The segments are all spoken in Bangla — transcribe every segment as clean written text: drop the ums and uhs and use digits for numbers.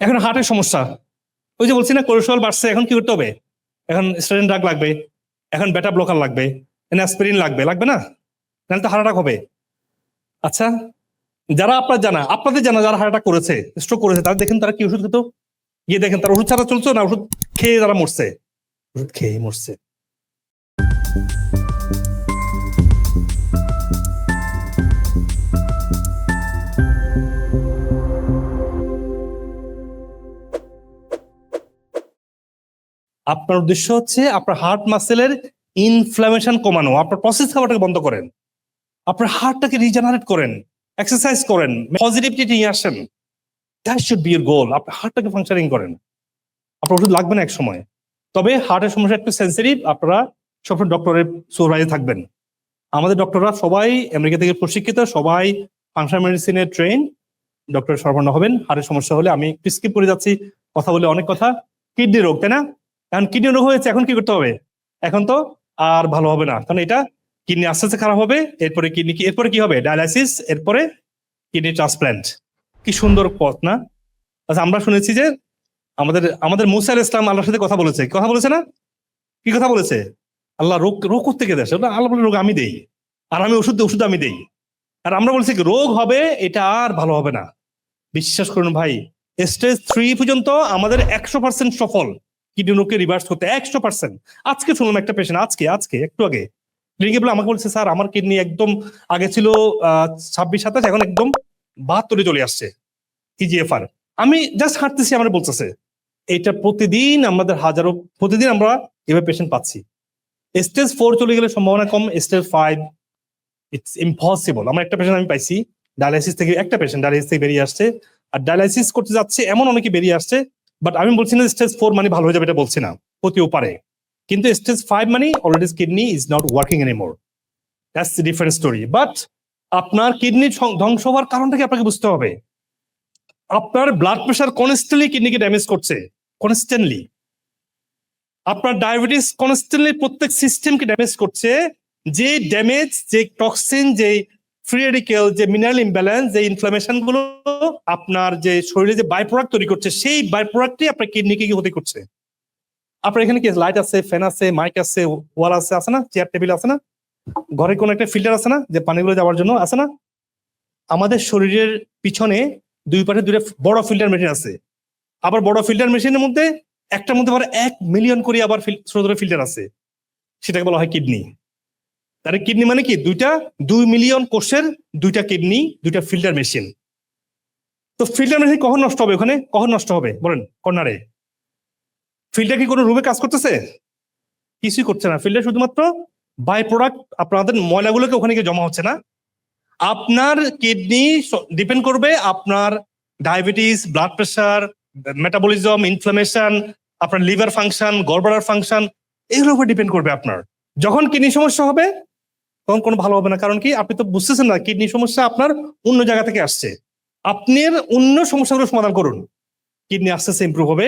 এখন হার্টের সমস্যা, ওই যে বলছি না কোলেস্ট্রল বাড়ছে, এখন কি করতে হবে? এখন স্টেরয়েড ড্রাগ লাগবে, এখন বেটা ব্লকার লাগবে, অ্যাসপিরিন লাগবে, লাগবে না? নাহলে তো হার্ট অ্যাটাক হবে। আচ্ছা, যারা আপনাদের জানা যারা হার্ট অ্যাটাক করেছে, স্ট্রোক করেছে, তারা দেখেন তারা কি ওষুধ খেত, গিয়ে দেখেন তারা ওষুধ ছাড়া চলছে না ওষুধ খেয়ে তারা মরছে, ওষুধ খেয়ে মরছে। আপনার উদ্দেশ্য হচ্ছে আপনার হার্ট মাসেলের ইনফ্লামেশন কমানো, আপনার প্রসেস খাবারটাকে বন্ধ করেন, আপনার হার্টটাকে রিজেনারেট করেন, এক্সারসাইজ করেন, পজিটিভিটি নিয়ে আসেন। That should be your goal. আপনার হার্টটাকে ফাংশনিং করেন, আপনার ওষুধ লাগবে না এক সময়। তবে হার্টের সমস্যা একটু সেন্সিটিভ, আপনারা সবসময় ডক্টরের সুপারভাইজে থাকবেন। আমাদের ডক্টররা সবাই আমেরিকা থেকে প্রশিক্ষিত, সবাই ফাংশনাল মেডিসিনে ট্রেন, ডক্টর সরবরাহ হবেন। হার্টের সমস্যা হলে আমি একটু স্কিপ করে যাচ্ছি, কথা বলে অনেক কথা। কিডনি রোগ, তাই না? এখন কিডনি রোগ হয়েছে, এখন কি করতে হবে? এখন তো আর ভালো হবে না, কারণ এটা কিডনি আস্তে আস্তে খারাপ হবে। এরপরে এরপরে কি হবে? ডায়ালাইসিস, এরপরে কিডনি ট্রান্সপ্ল্যান্ট। কি সুন্দর পথ না? আচ্ছা, আমরা শুনেছি যে আমাদের আমাদের মুসা আলাইহিস সালাম আল্লাহর সাথে কথা বলেছে না? কি কথা বলেছে? আল্লাহ রোগ রোগ করতে গিয়ে দেয়, আল্লাহ বলে রোগ আমি দেই, আর আমি ওষুধ আমি দেই। আর আমরা বলছি রোগ হবে, এটা আর ভালো হবে না। বিশ্বাস করুন ভাই, স্টেজ 3 পর্যন্ত আমাদের 100% সফল কিডনি রোগকে রিভার্স করতে, 100%। আজকে শুনলাম একটা পেশেন্ট, আজকে একটু আগে ক্লিনিকে বলে আমাকে বলছে, স্যার আমার কিডনি একদম আগে ছিল 26-27, এখন একদম 72-এ চলে আসছে ইজিএফআর। আমি জাস্ট হাঁটতেছি, আমার বলতেছে। এটা প্রতিদিন প্রতিদিন আমরা এভাবে পেশেন্ট পাচ্ছি। স্টেজ 4 চলে গেলে সম্ভাবনা কম, স্টেজ 5 ইটস ইম্পসিবল। আমার একটা পেশেন্ট আমি পাইছি ডায়ালাইসিস থেকে, ডায়ালাইসিস থেকে বেরিয়ে আসছে, আর ডায়ালাইসিস করতে যাচ্ছে এমন অনেকে বেরিয়ে আসছে। বাট আমি বলছি না স্টেজ 4 মানে ভালো হয়ে যাবে, এটা বলছি না, হতেও পারে। কিন্তু স্টেজ 5 মানে already kidney is not working anymore, that's the different story. But আপনার কিডনি ধ্বংস হওয়ার কারণটাকে আপনাকে বুঝতে হবে। আপনার ব্লাড প্রেশার কনস্ট্যান্টলি কিডনিকে ড্যামেজ করছে, কনস্ট্যান্টলি। আপনার ডায়াবেটিস কনস্ট্যান্টলি প্রত্যেক সিস্টেমকে ড্যামেজ করছে। যে ড্যামেজ, যে টক্সিন, যে ফ্রি রেডিক্যাল, যে মিনারেল ইমব্যালেন্স, যে ইনফ্লামেশন গুলো আপনার যে শরীরে যে বাই প্রোডাক্ট তৈরি করছে, সেই বাই প্রোডাক্টই আপনার কিডনিকে কি ক্ষতি করছে। আপনার এখানে কি লাইট আছে, ফ্যান আছে, মাইক আছে, ওয়াল আছে না, চেয়ার টেবিল আছে না, ঘরে কোনো একটা ফিল্টার আছে না, যে পানিগুলো যাওয়ার জন্য আছে না? আমাদের শরীরের পিছনে দুই পাশে দুইটা বড় ফিল্টার মেশিন আছে। আবার বড় ফিল্টার মেশিনের মধ্যে একটার মধ্যে আবার 1 মিলিয়ন করে আবার ছোট ছোট ফিল্টার আছে, সেটাকে বলা হয় কিডনি। তাহলে কিডনি মানে কি? 2 মিলিয়ন কোষের 2টা কিডনি, 2টা ফিল্টার মেশিন। তো ফিল্টার মেশিন কখন নষ্ট হবে? ওখানে কখন নষ্ট হবে বলেন? কর্নারে। ফিল্টার কি কোনো রুমে কাজ করতেছে? কিছুই করছে না। ফিল্টার শুধুমাত্র বাই প্রোডাক্ট, আপনাদের ময়লাগুলোকে ওখানে গিয়ে জমা হচ্ছে না। আপনার কিডনি ডিপেন্ড করবে আপনার diabetes, blood pressure, metabolism, inflammation, আপনার লিভার ফাংশন, গলব্লাডার ফাংশন, এগুলোর উপর ডিপেন্ড করবে আপনার। যখন কিডনি সমস্যা হবে তখন কোনো ভালো হবে না। কারণ কি? আপনি তো বুঝতেছেন না কিডনি সমস্যা আপনার অন্য জায়গা থেকে আসছে। আপনার অন্য সমস্যাগুলো সমাধান করুন, কিডনি আস্তে আস্তে ইমপ্রুভ হবে।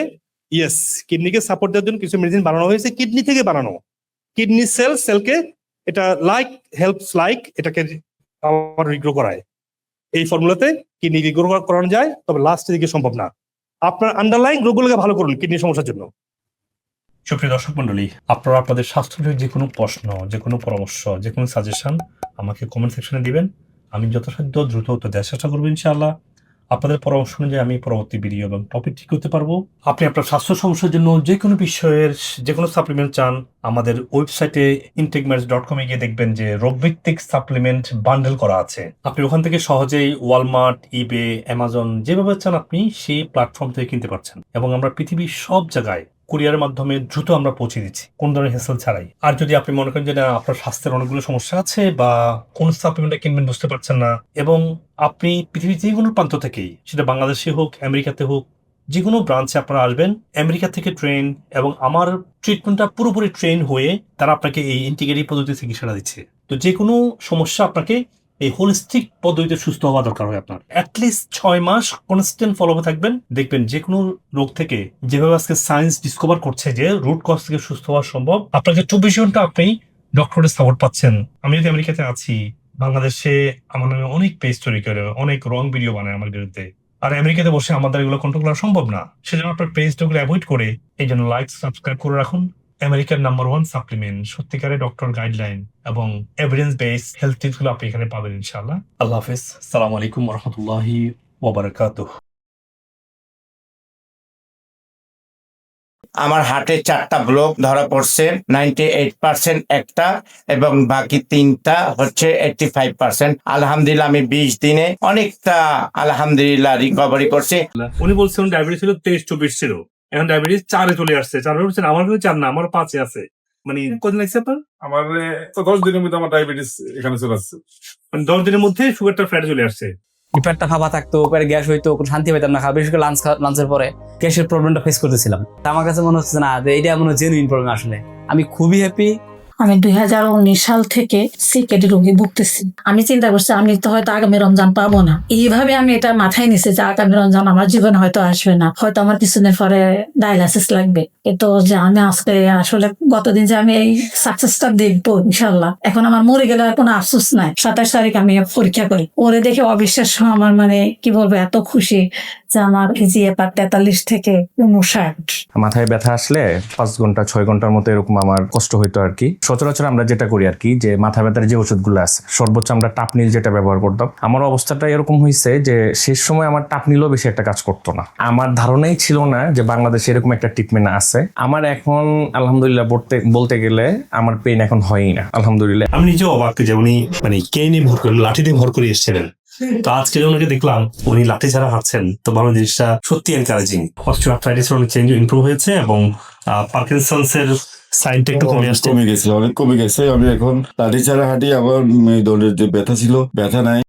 ইয়েস, কিডনিকে সাপোর্ট দেওয়ার জন্য কিছু মেডিসিন বানানো হয়েছে, কিডনি থেকে বানানো। কিডনি সেলকে এটা এটাকে আবার রিগ্রো করায়। এই ফর্মুলাতে কিডনি রিগ্রো করানো যায়, তবে লাস্টের দিকে সম্ভব না। আপনার আন্ডারলাইন রোগগুলোকে ভালো করুন কিডনি সমস্যার জন্য। সুপ্রিয় দর্শক মন্ডলী, আপনারা আপনাদের স্বাস্থ্য যে কোনো প্রশ্ন, যে কোনো পরামর্শ, যে কোনো সাজেশন আমাকে কমেন্ট সেকশনে দিবেন। আমি যথাসাধ্য দ্রুত উত্তর দেওয়ার চেষ্টা করবো ইনশাআল্লাহ। আপনাদের পরামর্শ অনুযায়ী আমি পরবর্তী ভিডিও এবং টপিক ঠিক করতে পারবো। আপনি আপনার স্বাস্থ্য সমস্যার জন্য যে কোনো বিষয়ের যে কোনো সাপ্লিমেন্ট চান, আমাদের ওয়েবসাইটে intechmeds.com গিয়ে দেখবেন যে রোগভিত্তিক সাপ্লিমেন্ট বান্ডেল করা আছে। আপনি ওখান থেকে সহজেই ওয়ালমার্ট, ইবে, অ্যামাজন, যেভাবে চান আপনি সেই প্ল্যাটফর্ম থেকে কিনতে পারছেন। এবং আমরা পৃথিবীর সব জায়গায় কুরিয়ারের মাধ্যমে দ্রুত আমরা পৌঁছে দিচ্ছি, কোন ধরনের হেসেল ছাড়াই। আর যদি আপনি মনে করেন যে না, আপনার স্বাস্থ্যের অনেকগুলো সমস্যা আছে বা কোন সাপ্লিমেন্টটা কিনবেন বুঝতে পারছেন না, এবং আপনি পৃথিবীর যে কোনো প্রান্ত থেকেই, সেটা বাংলাদেশে হোক, আমেরিকাতে হোক, যে কোনো ব্রাঞ্চে আপনারা আসবেন, আমেরিকা থেকে ট্রেন, এবং আমার ট্রিটমেন্টটা পুরোপুরি ট্রেন হয়ে তারা আপনাকে এই ইন্টিগ্রেটিভ পদ্ধতিতে চিকিৎসা দিচ্ছে। তো যে কোনো সমস্যা আপনাকে এই হোলিস্টিক পদ্ধতিতে সুস্থ হওয়া দরকার হয় আপনার। অ্যাটলিস্ট 6 মাস কনস্ট্যান্ট ফলো থাকবেন, দেখবেন যে কোনো রোগ থেকে, যেভাবে আজকে সায়েন্স ডিসকভার করছে যে রুট কজ থেকে সুস্থ হওয়া সম্ভব, আপনাকে 24 ঘন্টা আপনি ডক্টরের সাপোর্ট পাচ্ছেন। আমি যদি আমেরিকাতে আছি, বাংলাদেশে আমার নামে অনেক পেজ তৈরি করে, অনেক রং ভিডিও বানায় আমার বিরুদ্ধে, আর আমেরিকাতে বসে আমাদের এগুলো কন্ট্রোল করা সম্ভব না, সেজন্য আপনার পেজগুলো অ্যাভয়েড করে এই জন্য লাইক সাবস্ক্রাইব করে রাখুন। আমেরিকার নাম্বার 1 সাপ্লিমেন্ট, সত্যিকারের ডক্টর গাইডলাইন এবং এভিডেন্স বেস হেলথ টিপস গুলো আপনি এখানে পাবেন ইনশাআল্লাহ। আল্লাহ হাফেজ, আসসালামু আলাইকুম ওয়া রাহমাতুল্লাহি ওয়া বারাকাতুহু। আমার হার্টে 4টা ব্লক ধরা পড়ছে, 98% একটা এবং বাকি 3টা হচ্ছে 85%। আলহামদুলিল্লাহ আমি 20 দিনে অনেকটা আলহামদুলিল্লাহ রিকভারি করছি। উনি বলছেন ডায়াবেটিস ছিল 23-24 ছিল, এখন ডায়াবেটিস 4-এ চলে আসছে। 4 বলছেন, আমার কিন্তু 4 না, আমার 5-এ আছে। মানে কদিন লাগছে আপনার? আমার তো 10 দিনের মধ্যে আমার ডায়াবেটিস এখানে চলে আসছে। মানে 10 দিনের মধ্যে সুগারটা ফ্ল্যাট চলে আসছে। পেটটা ফাঁপা থাকতো, পেটে গ্যাস হইতো, কোনো শান্তি পেতাম না, বিশেষ করে লাঞ্চের পরে গ্যাসের প্রবলেমটা ফেস করতেছিলাম। আমার কাছে মনে হচ্ছে না যে এটা মনে জেনুইন প্রবলেম। আসলে আমি খুবই হ্যাপি। আমি 2019 সাল থেকে সিকেডি রোগী ভুগতেছি। আমি চিন্তা করছি আমি তো হয়তো আগামী রমজান পাবো না। এইভাবে আমি এটা মাথায় নিছি যে আগামী রমজান আমার জীবনে হয়তো আসবে না, হয়তো আমার কিছুদিন পরে ডায়ালাইসিস লাগবে। কিন্তু যে আমি আজকে আসলে গতদিন যে আমি এই সাকসেসটা দেখবো ইনশাল্লাহ, এখন আমার মরে গেলে আর কোনো আফসোস নাই। 27 তারিখ আমি পরীক্ষা করি, ওরে দেখে অবিশ্বাস্য, আমার মানে কি বলবো, এত খুশি যে আমার জিএফআর 43 থেকে 59। মাথায় ব্যথা আসলে 5 ঘন্টা 6 ঘন্টার মতো এরকম আমার কষ্ট হইতো আর কি। সচরাচর আমরা যেটা করি আর কি, যে মাথা ব্যথার যে ওষুধগুলো আছে সর্বোচ্চ আমরা টাপনিল যেটা ব্যবহার করতাম। আমার অবস্থাটা এরকম হয়েছে যে শেষ সময় আমার টাপনিলও বেশি একটা কাজ করতো না। আমার ধারণাই ছিল না যে বাংলাদেশে এরকম একটা ট্রিটমেন্ট আছে। আমার এখন আলহামদুলিল্লাহ বলতে গেলে আমার পেইন এখন হয়ই না, আলহামদুলিল্লাহ। আমি নিজেও অবাক যে উনি মানে কে নিয়ে ভর করে, লাঠি দিয়ে ভর করে এসেছিলেন। তো আজকে ওনাকে দেখলাম উনি লাঠি ছাড়া হাঁটছেন, তো ভালো জিনিসটা সত্যি এনকারেজিং। অস্টিওআর্থ্রাইটিসের অনেক চেঞ্জ ইমপ্রুভ হয়েছে এবং পার্কিনসন্স এর সাইনটা একটু কমে আসছে, কমে গেছে, অনেক কমে গেছে। আমি এখন লাঠি ছাড়া হাঁটি, আমার দলের যে ব্যথা ছিল ব্যথা নাই।